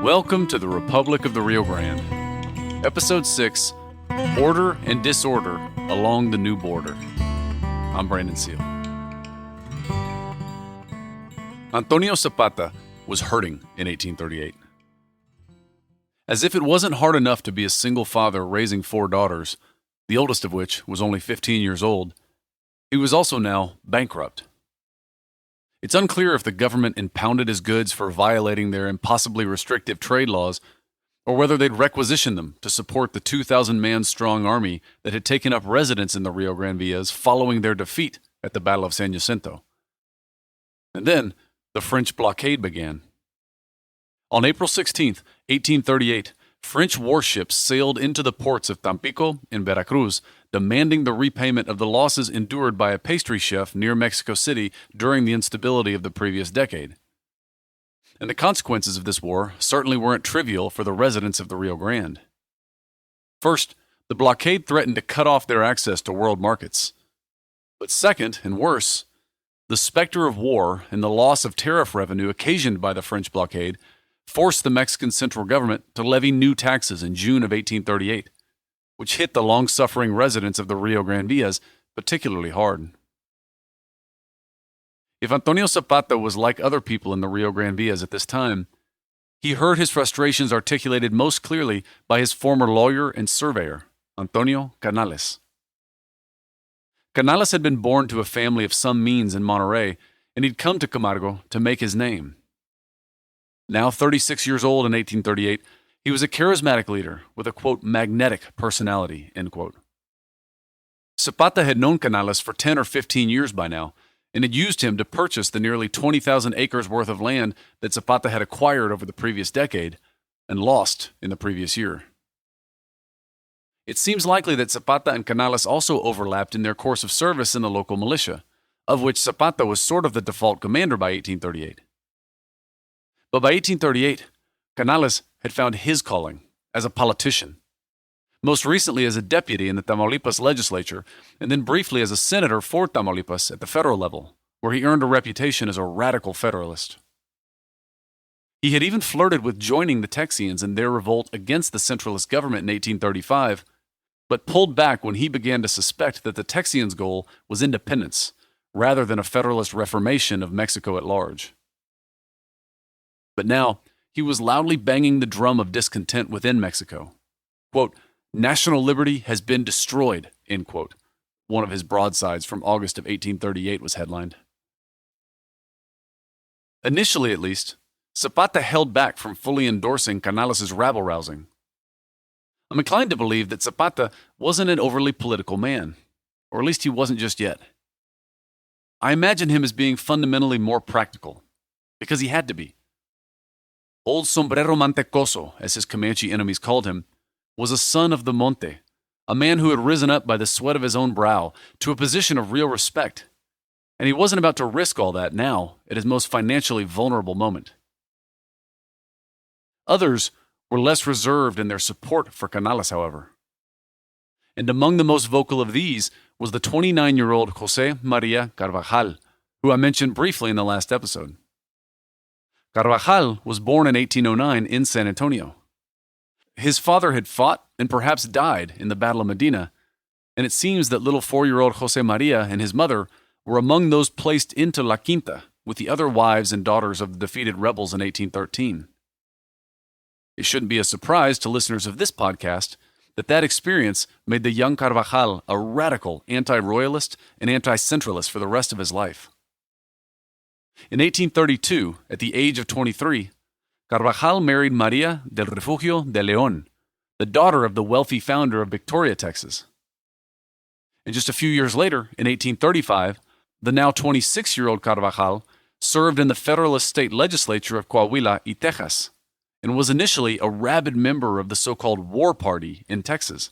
Welcome to the Republic of the Rio Grande. Episode 6, Order and Disorder Along the New Border. I'm Brandon Seale. Antonio Zapata was hurting in 1838. As if it wasn't hard enough to be a single father raising 4 daughters, the oldest of which was only 15 years old, he was also now bankrupt. It's unclear if the government impounded his goods for violating their impossibly restrictive trade laws, or whether they'd requisitioned them to support the 2,000-man strong army that had taken up residence in the Rio Grande Villas following their defeat at the Battle of San Jacinto. And then, the French blockade began. On April 16, 1838, French warships sailed into the ports of Tampico and Veracruz, demanding the repayment of the losses endured by a pastry chef near Mexico City during the instability of the previous decade. And the consequences of this war certainly weren't trivial for the residents of the Rio Grande. First, the blockade threatened to cut off their access to world markets. But second, and worse, the specter of war and the loss of tariff revenue occasioned by the French blockade forced the Mexican central government to levy new taxes in June of 1838, which hit the long-suffering residents of the Rio Grande Villas particularly hard. If Antonio Zapata was like other people in the Rio Grande Villas at this time, he heard his frustrations articulated most clearly by his former lawyer and surveyor, Antonio Canales. Canales had been born to a family of some means in Monterrey, and he'd come to Camargo to make his name. Now 36 years old in 1838, he was a charismatic leader with a, quote, magnetic personality, end quote. Zapata had known Canales for 10 or 15 years by now, and had used him to purchase the nearly 20,000 acres worth of land that Zapata had acquired over the previous decade and lost in the previous year. It seems likely that Zapata and Canales also overlapped in their course of service in the local militia, of which Zapata was sort of the default commander by 1838. But by 1838, Canales had found his calling as a politician, most recently as a deputy in the Tamaulipas legislature, and then briefly as a senator for Tamaulipas at the federal level, where he earned a reputation as a radical Federalist. He had even flirted with joining the Texians in their revolt against the Centralist government in 1835, but pulled back when he began to suspect that the Texians' goal was independence, rather than a Federalist reformation of Mexico at large. But now, he was loudly banging the drum of discontent within Mexico. Quote, "National liberty has been destroyed," end quote. One of his broadsides from August of 1838 was headlined. Initially, at least, Zapata held back from fully endorsing Canales' rabble-rousing. I'm inclined to believe that Zapata wasn't an overly political man, or at least he wasn't just yet. I imagine him as being fundamentally more practical, because he had to be. Old Sombrero Mantecoso, as his Comanche enemies called him, was a son of the Monte, a man who had risen up by the sweat of his own brow to a position of real respect, and he wasn't about to risk all that now at his most financially vulnerable moment. Others were less reserved in their support for Canales, however. And among the most vocal of these was the 29-year-old José María Carvajal, who I mentioned briefly in the last episode. Carvajal was born in 1809 in San Antonio. His father had fought and perhaps died in the Battle of Medina, and it seems that little 4-year-old José María and his mother were among those placed into La Quinta with the other wives and daughters of the defeated rebels in 1813. It shouldn't be a surprise to listeners of this podcast that experience made the young Carvajal a radical anti-royalist and anti-centralist for the rest of his life. In 1832, at the age of 23, Carvajal married María del Refugio de León, the daughter of the wealthy founder of Victoria, Texas. And just a few years later, in 1835, the now 26-year-old Carvajal served in the Federalist state legislature of Coahuila y Texas, and was initially a rabid member of the so-called War Party in Texas.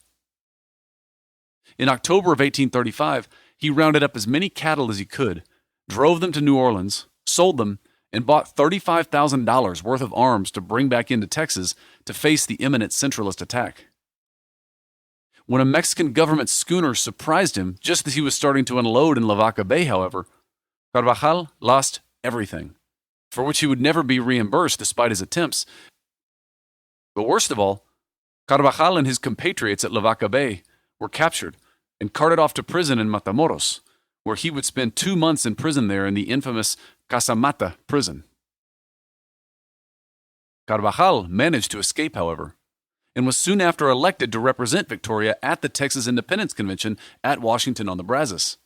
In October of 1835, he rounded up as many cattle as he could, drove them to New Orleans, sold them, and bought $35,000 worth of arms to bring back into Texas to face the imminent Centralist attack. When a Mexican government schooner surprised him just as he was starting to unload in Lavaca Bay, however, Carvajal lost everything, for which he would never be reimbursed despite his attempts, But worst of all, Carvajal and his compatriots at Lavaca Bay were captured and carted off to prison in Matamoros, where he would spend 2 months in prison there in the infamous Casamata prison. Carvajal managed to escape, however, and was soon after elected to represent Victoria at the Texas Independence Convention at Washington on the Brazos.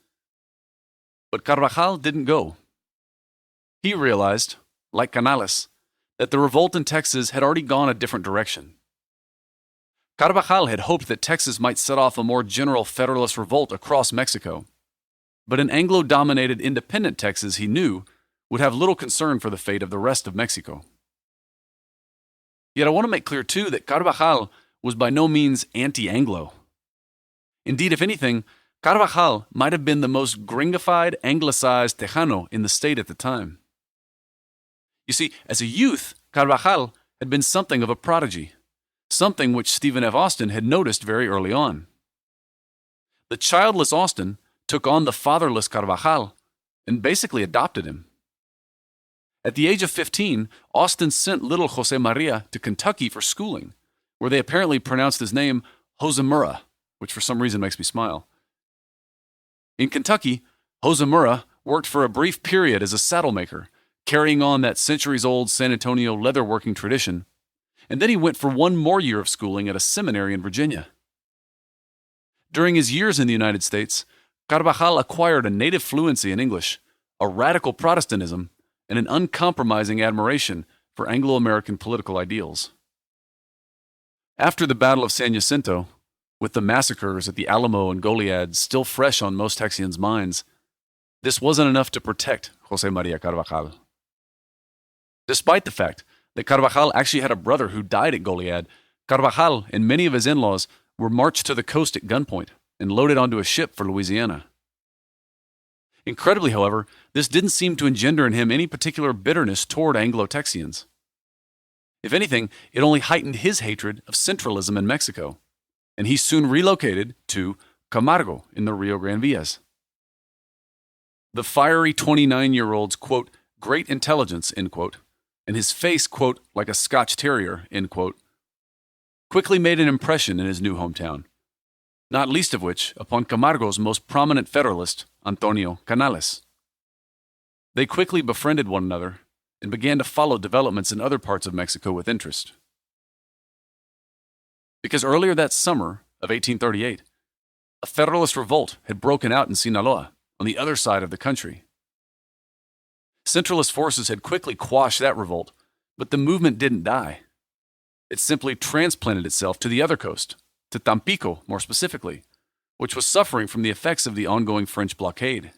But Carvajal didn't go. He realized, like Canales, that the revolt in Texas had already gone a different direction. Carvajal had hoped that Texas might set off a more general Federalist revolt across Mexico, but an Anglo-dominated independent Texas, he knew, would have little concern for the fate of the rest of Mexico. Yet I want to make clear, too, that Carvajal was by no means anti-Anglo. Indeed, if anything, Carvajal might have been the most gringified, anglicized Tejano in the state at the time. You see, as a youth, Carvajal had been something of a prodigy, something which Stephen F. Austin had noticed very early on. The childless Austin took on the fatherless Carvajal and basically adopted him. At the age of 15, Austin sent little José María to Kentucky for schooling, where they apparently pronounced his name Josemura, which for some reason makes me smile. In Kentucky, Josemura worked for a brief period as a saddle maker, carrying on that centuries-old San Antonio leatherworking tradition, and then he went for 1 more year of schooling at a seminary in Virginia. During his years in the United States, Carvajal acquired a native fluency in English, a radical Protestantism, and an uncompromising admiration for Anglo-American political ideals. After the Battle of San Jacinto, with the massacres at the Alamo and Goliad still fresh on most Texians' minds, this wasn't enough to protect José María Carvajal. Despite the fact that Carvajal actually had a brother who died at Goliad, Carvajal and many of his in-laws were marched to the coast at gunpoint and loaded onto a ship for Louisiana. Incredibly, however, this didn't seem to engender in him any particular bitterness toward Anglo-Texians. If anything, it only heightened his hatred of centralism in Mexico, and he soon relocated to Camargo in the Rio Grande Villas. The fiery 29-year-old's, quote, great intelligence, end quote, and his face, quote, like a Scotch terrier, end quote, quickly made an impression in his new hometown, not least of which upon Camargo's most prominent Federalist, Antonio Canales. They quickly befriended one another and began to follow developments in other parts of Mexico with interest. Because earlier that summer of 1838, a Federalist revolt had broken out in Sinaloa, on the other side of the country. Centralist forces had quickly quashed that revolt, but the movement didn't die. It simply transplanted itself to the other coast, to Tampico more specifically, which was suffering from the effects of the ongoing French blockade.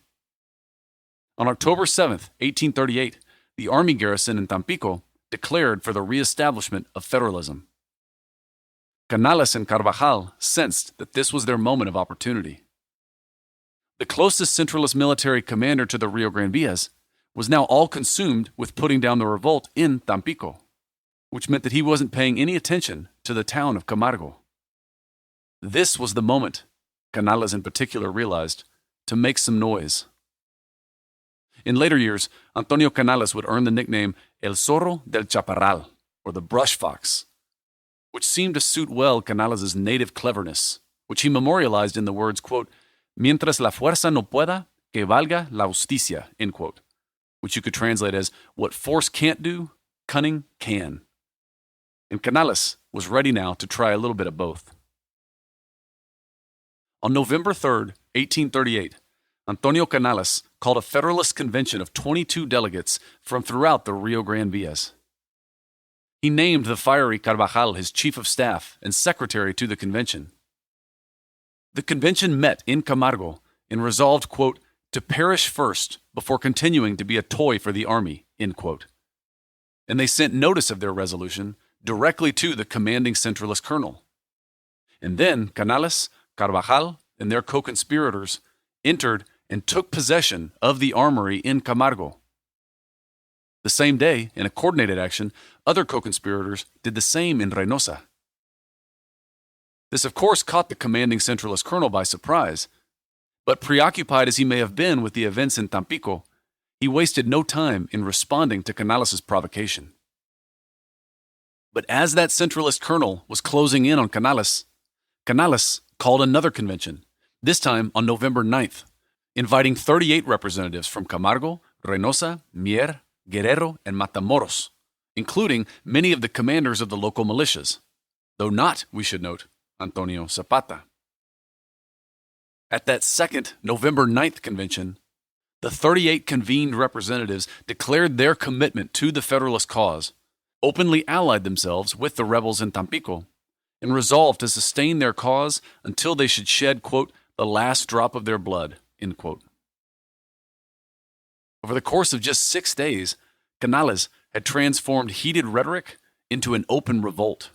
On October 7, 1838, the army garrison in Tampico declared for the reestablishment of federalism. Canales and Carvajal sensed that this was their moment of opportunity. The closest Centralist military commander to the Rio Grande Villas was now all consumed with putting down the revolt in Tampico, which meant that he wasn't paying any attention to the town of Camargo. This was the moment, Canales in particular realized, to make some noise. In later years, Antonio Canales would earn the nickname El Zorro del Chaparral, or the Brush Fox, which seemed to suit well Canales' native cleverness, which he memorialized in the words, quote, mientras la fuerza no pueda, que valga la justicia, end quote, which you could translate as, what force can't do, cunning can. And Canales was ready now to try a little bit of both. On November 3, 1838, Antonio Canales called a Federalist convention of 22 delegates from throughout the Rio Grande Villas. He named the fiery Carvajal his chief of staff and secretary to the convention. The convention met in Camargo and resolved, quote, to perish first before continuing to be a toy for the army, end quote. And they sent notice of their resolution directly to the commanding Centralist colonel. And then Canales, Carvajal, and their co-conspirators entered and took possession of the armory in Camargo. The same day, in a coordinated action, other co-conspirators did the same in Reynosa. This, of course, caught the commanding Centralist colonel by surprise, but preoccupied as he may have been with the events in Tampico, he wasted no time in responding to Canales' provocation. But as that Centralist colonel was closing in on Canales, Canales called another convention, this time on November 9th, inviting 38 representatives from Camargo, Reynosa, Mier, Guerrero, and Matamoros, including many of the commanders of the local militias, though not, we should note, Antonio Zapata. At that second November 9th convention, the 38 convened representatives declared their commitment to the Federalist cause, openly allied themselves with the rebels in Tampico, and resolved to sustain their cause until they should shed, quote, the last drop of their blood, end quote. Over the course of just 6 days, Canales had transformed heated rhetoric into an open revolt.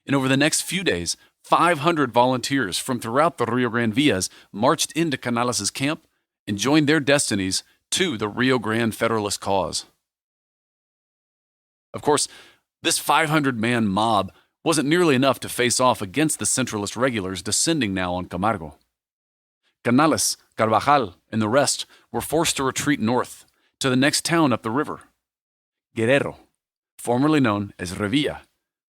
And over the next few days, 500 volunteers from throughout the Rio Grande Villas marched into Canales' camp and joined their destinies to the Rio Grande Federalist cause. Of course, this 500-man mob wasn't nearly enough to face off against the Centralist regulars descending now on Camargo. Canales, Carvajal, and the rest were forced to retreat north to the next town up the river, Guerrero, formerly known as Revilla,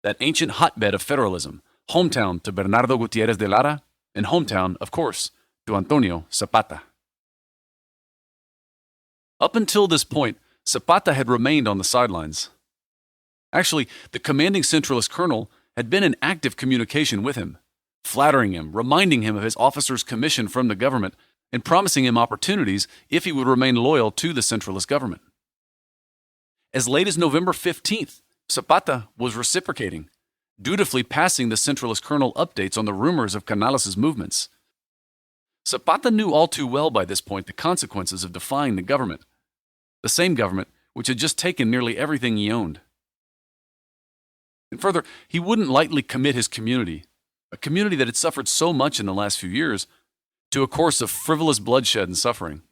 that ancient hotbed of federalism, hometown to Bernardo Gutierrez de Lara, and hometown, of course, to Antonio Zapata. Up until this point, Zapata had remained on the sidelines. Actually, the commanding Centralist colonel had been in active communication with him, flattering him, reminding him of his officer's commission from the government, and promising him opportunities if he would remain loyal to the Centralist government. As late as November 15th, Zapata was reciprocating, dutifully passing the Centralist colonel updates on the rumors of Canales' movements. Zapata knew all too well by this point the consequences of defying the government, the same government which had just taken nearly everything he owned. And further, he wouldn't lightly commit his community, a community that had suffered so much in the last few years, to a course of frivolous bloodshed and suffering.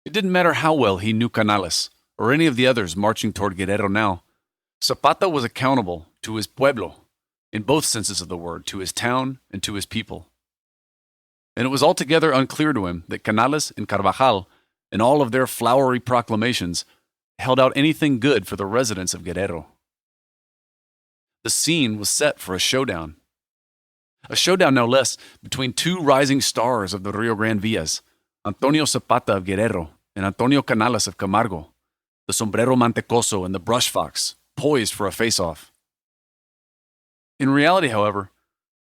It didn't matter how well he knew Canales or any of the others marching toward Guerrero now. Zapata was accountable to his pueblo, in both senses of the word, to his town and to his people. And it was altogether unclear to him that Canales and Carvajal, in all of their flowery proclamations, held out anything good for the residents of Guerrero. The scene was set for a showdown. A showdown no less between two rising stars of the Rio Grande Villas, Antonio Zapata of Guerrero and Antonio Canales of Camargo, the sombrero mantecoso and the brush fox, poised for a face-off. In reality, however,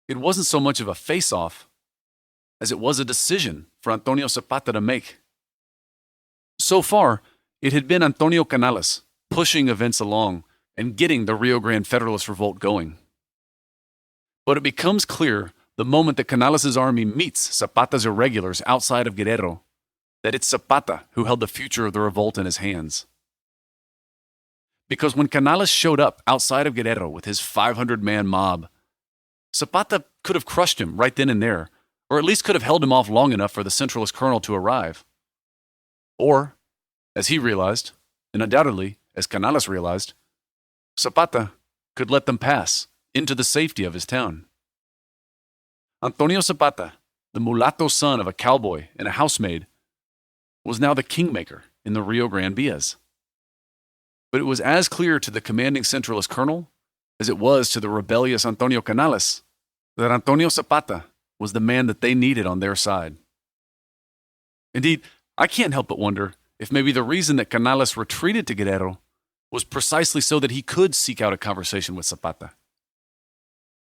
it wasn't so much of a face-off as it was a decision for Antonio Zapata to make. So far, it had been Antonio Canales pushing events along and getting the Rio Grande Federalist revolt going. But it becomes clear the moment that Canales' army meets Zapata's irregulars outside of Guerrero that it's Zapata who held the future of the revolt in his hands. Because when Canales showed up outside of Guerrero with his 500-man mob, Zapata could have crushed him right then and there, or at least could have held him off long enough for the Centralist colonel to arrive. Or, as he realized, and undoubtedly as Canales realized, Zapata could let them pass into the safety of his town. Antonio Zapata, the mulatto son of a cowboy and a housemaid, was now the kingmaker in the Rio Grande Villas. But it was as clear to the commanding Centralist colonel as it was to the rebellious Antonio Canales that Antonio Zapata was the man that they needed on their side. Indeed, I can't help but wonder if maybe the reason that Canales retreated to Guerrero was precisely so that he could seek out a conversation with Zapata.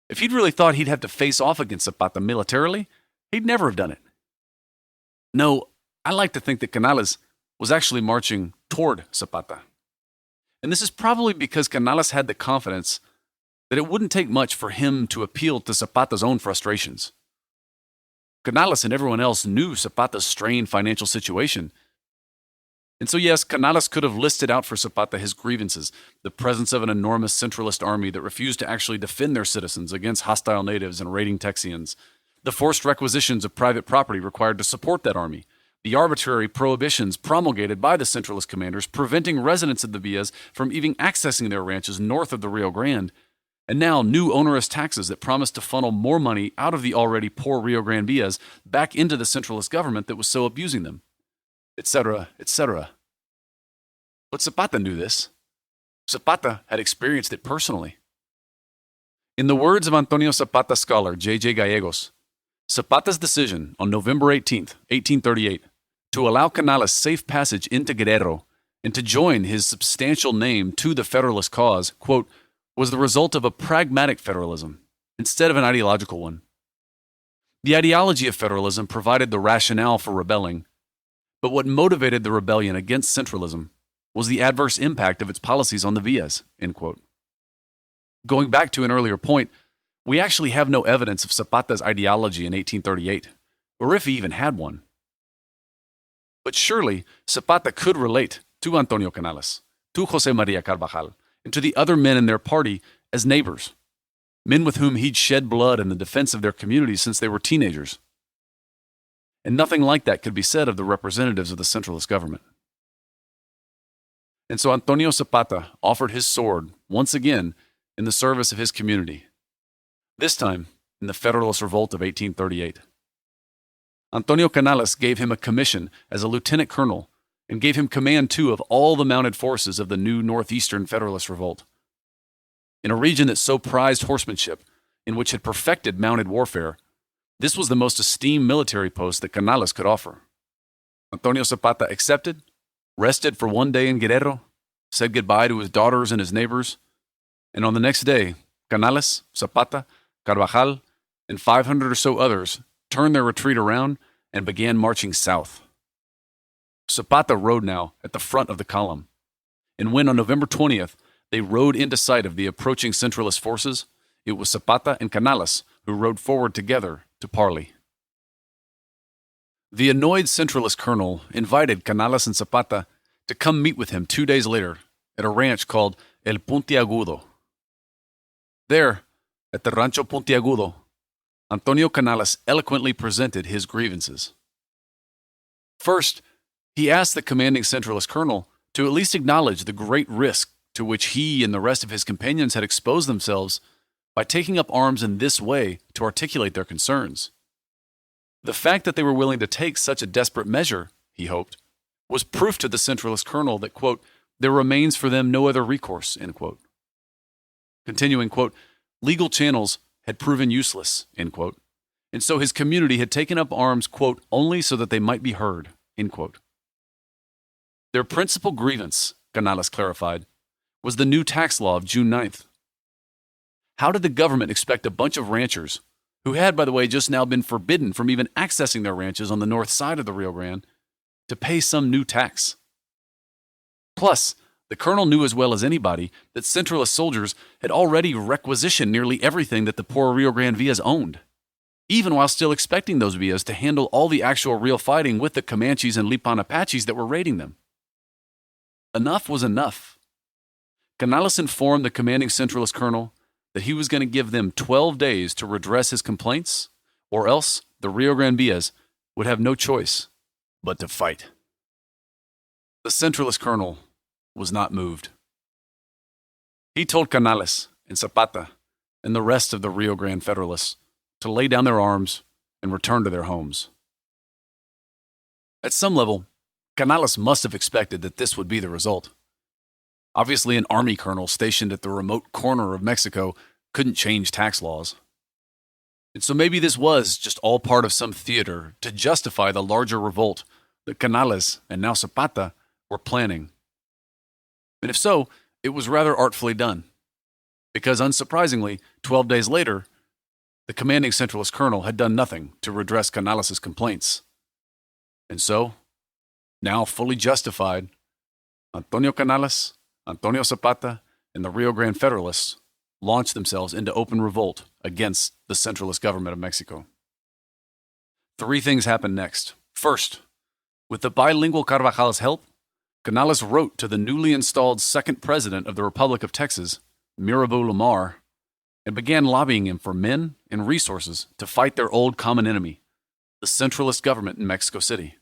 If he'd really thought he'd have to face off against Zapata militarily, he'd never have done it. No, I like to think that Canales was actually marching toward Zapata. And this is probably because Canales had the confidence that it wouldn't take much for him to appeal to Zapata's own frustrations. Canales and everyone else knew Zapata's strained financial situation. And so yes, Canales could have listed out for Zapata his grievances, the presence of an enormous Centralist army that refused to actually defend their citizens against hostile natives and raiding Texians, the forced requisitions of private property required to support that army, the arbitrary prohibitions promulgated by the Centralist commanders preventing residents of the villas from even accessing their ranches north of the Rio Grande, and now new onerous taxes that promised to funnel more money out of the already poor Rio Grande villas back into the Centralist government that was so abusing them, etc., etc. But Zapata knew this. Zapata had experienced it personally. In the words of Antonio Zapata scholar J.J. Gallegos, Zapata's decision on November 18, 1838, to allow Canales safe passage into Guerrero and to join his substantial name to the Federalist cause, quote, was the result of a pragmatic federalism instead of an ideological one. The ideology of federalism provided the rationale for rebelling, but what motivated the rebellion against centralism was the adverse impact of its policies on the Villas, end quote. Going back to an earlier point, we actually have no evidence of Zapata's ideology in 1838, or if he even had one. But surely Zapata could relate to Antonio Canales, to José María Carvajal, and to the other men in their party as neighbors, men with whom he'd shed blood in the defense of their communities since they were teenagers. And nothing like that could be said of the representatives of the centralist government. And so Antonio Zapata offered his sword once again in the service of his community, this time in the Federalist Revolt of 1838. Antonio Canales gave him a commission as a lieutenant colonel and gave him command, too, of all the mounted forces of the new Northeastern Federalist Revolt. In a region that so prized horsemanship, in which had perfected mounted warfare, this was the most esteemed military post that Canales could offer. Antonio Zapata accepted, rested for one day in Guerrero, said goodbye to his daughters and his neighbors, and on the next day, Canales, Zapata, Carvajal, and 500 or so others turned their retreat around and began marching south. Zapata rode now at the front of the column, and when on November 20th they rode into sight of the approaching centralist forces, it was Zapata and Canales who rode forward together to parley. The annoyed centralist colonel invited Canales and Zapata to come meet with him 2 days later at a ranch called El Puntiagudo. There, at the Rancho Puntiagudo, Antonio Canales eloquently presented his grievances. First, he asked the commanding centralist colonel to at least acknowledge the great risk to which he and the rest of his companions had exposed themselves by taking up arms in this way to articulate their concerns. The fact that they were willing to take such a desperate measure, he hoped, was proof to the centralist colonel that, quote, there remains for them no other recourse, end quote. Continuing, quote, legal channels had proven useless, end quote, and so his community had taken up arms, quote, only so that they might be heard, end quote. Their principal grievance, Canales clarified, was the new tax law of June 9th. How did the government expect a bunch of ranchers, who had, by the way, just now been forbidden from even accessing their ranches on the north side of the Rio Grande, to pay some new tax? Plus, the colonel knew as well as anybody that centralist soldiers had already requisitioned nearly everything that the poor Rio Grande Villas owned, even while still expecting those Villas to handle all the actual real fighting with the Comanches and Lipan Apaches that were raiding them. Enough was enough. Canales informed the commanding centralist colonel that he was going to give them 12 days to redress his complaints, or else the Rio Grande Villas would have no choice but to fight. The centralist colonel was not moved. He told Canales and Zapata and the rest of the Rio Grande Federalists to lay down their arms and return to their homes. At some level, Canales must have expected that this would be the result. Obviously, an army colonel stationed at the remote corner of Mexico couldn't change tax laws. And so maybe this was just all part of some theater to justify the larger revolt that Canales and now Zapata were planning. And if so, it was rather artfully done, because unsurprisingly, 12 days later, the commanding centralist colonel had done nothing to redress Canales' complaints. And so, now fully justified, Antonio Canales, Antonio Zapata, and the Rio Grande Federalists launched themselves into open revolt against the centralist government of Mexico. 3 things happened next. First, with the bilingual Carvajal's help, Canales wrote to the newly installed second president of the Republic of Texas, Mirabeau Lamar, and began lobbying him for men and resources to fight their old common enemy, the centralist government in Mexico City.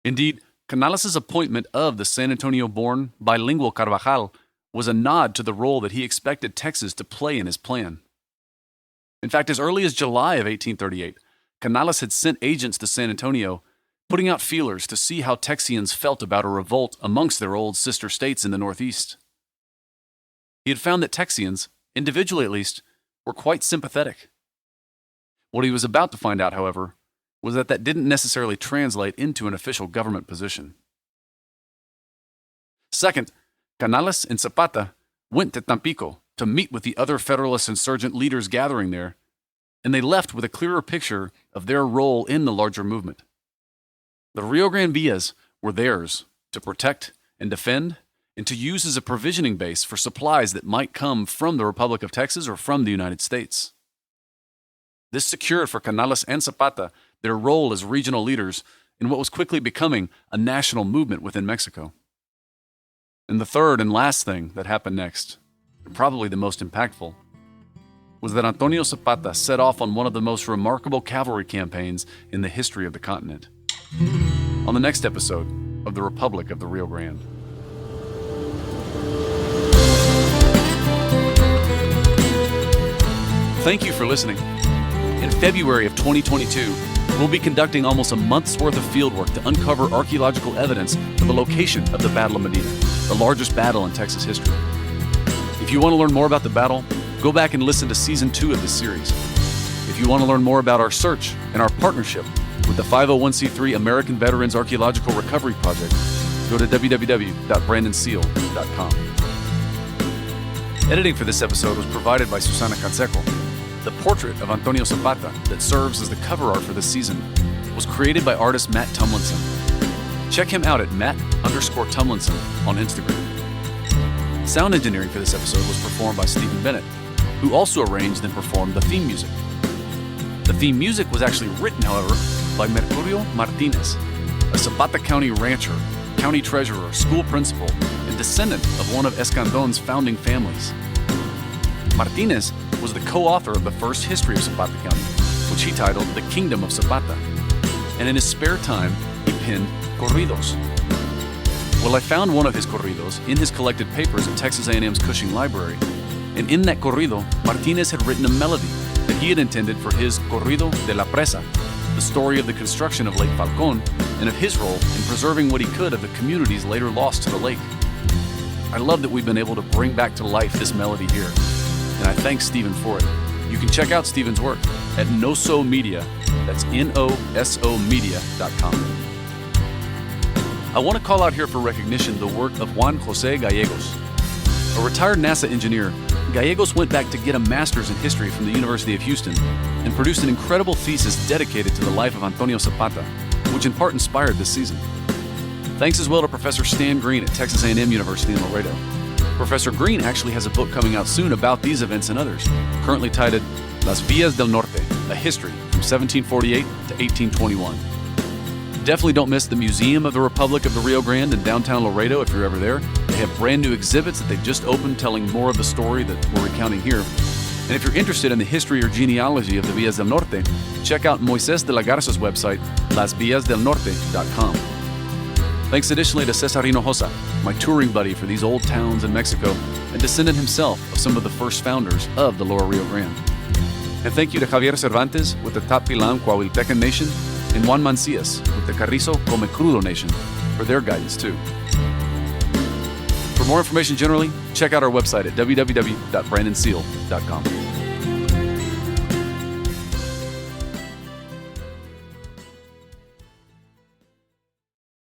Indeed, Canales' appointment of the San Antonio-born bilingual Carvajal was a nod to the role that he expected Texas to play in his plan. In fact, as early as July of 1838, Canales had sent agents to San Antonio, putting out feelers to see how Texians felt about a revolt amongst their old sister states in the Northeast. he had found that Texians, individually at least, were quite sympathetic. What he was about to find out, however, was that didn't necessarily translate into an official government position. Second, Canales and Zapata went to Tampico to meet with the other Federalist insurgent leaders gathering there, and they left with a clearer picture of their role in the larger movement. The Rio Grande villas were theirs to protect and defend, and to use as a provisioning base for supplies that might come from the Republic of Texas or from the United States. This secured for Canales and Zapata their role as regional leaders in what was quickly becoming a national movement within Mexico. And the third and last thing that happened next, and probably the most impactful, was that Antonio Zapata set off on one of the most remarkable cavalry campaigns in the history of the continent. On the next episode of the Republic of the Rio Grande. Thank you for listening. In February of 2022, we'll be conducting almost a month's worth of fieldwork to uncover archaeological evidence of the location of the Battle of Medina, the largest battle in Texas history. If you want to learn more about the battle, go back and listen to Season 2 of this series. If you want to learn more about our search and our partnership with the 501c3 American Veterans Archaeological Recovery Project, go to www.brandonseale.com. Editing for this episode was provided by Susana Canseco. The portrait of Antonio Zapata that serves as the cover art for this season was created by artist Matt Tumlinson. Check him out at Matt_Tumlinson on Instagram. Sound engineering for this episode was performed by Stephen Bennett, who also arranged and performed the theme music. The theme music was actually written, however, by Mercurio Martinez, a Zapata County rancher, county treasurer, school principal, and descendant of one of Escandon's founding families. Martinez was the co-author of the first history of Zapata County, which he titled The Kingdom of Zapata, and in his spare time, he penned corridos. Well, I found one of his corridos in his collected papers at Texas A&M's Cushing Library, and in that corrido, Martinez had written a melody that he had intended for his Corrido de la Presa, the story of the construction of Lake Falcon and of his role in preserving what he could of the communities later lost to the lake. I love that we've been able to bring back to life this melody here, and I thank Stephen for it. You can check out Stephen's work at Noso Media, that's NOSO Media.com. I want to call out here for recognition the work of Juan José Gallegos. A retired NASA engineer, Gallegos went back to get a master's in history from the University of Houston and produced an incredible thesis dedicated to the life of Antonio Zapata, which in part inspired this season. Thanks as well to Professor Stan Green at Texas A&M University in Laredo. Professor Green actually has a book coming out soon about these events and others, currently titled Las Villas del Norte, a history from 1748 to 1821. Definitely don't miss the Museum of the Republic of the Rio Grande in downtown Laredo if you're ever there. They have brand new exhibits that they've just opened telling more of the story that we're recounting here. And if you're interested in the history or genealogy of the Villas del Norte, check out Moises de la Garza's website, lasvillasdelnorte.com. Thanks additionally to Cesar Hinojosa, my touring buddy for these old towns in Mexico, and descendant himself of some of the first founders of the Lower Rio Grande. And thank you to Javier Cervantes with the Tapilan Coahuiltecan Nation, and Juan Mancias with the Carrizo Come Crudo Nation for their guidance too. For more information generally, check out our website at www.brandonseale.com.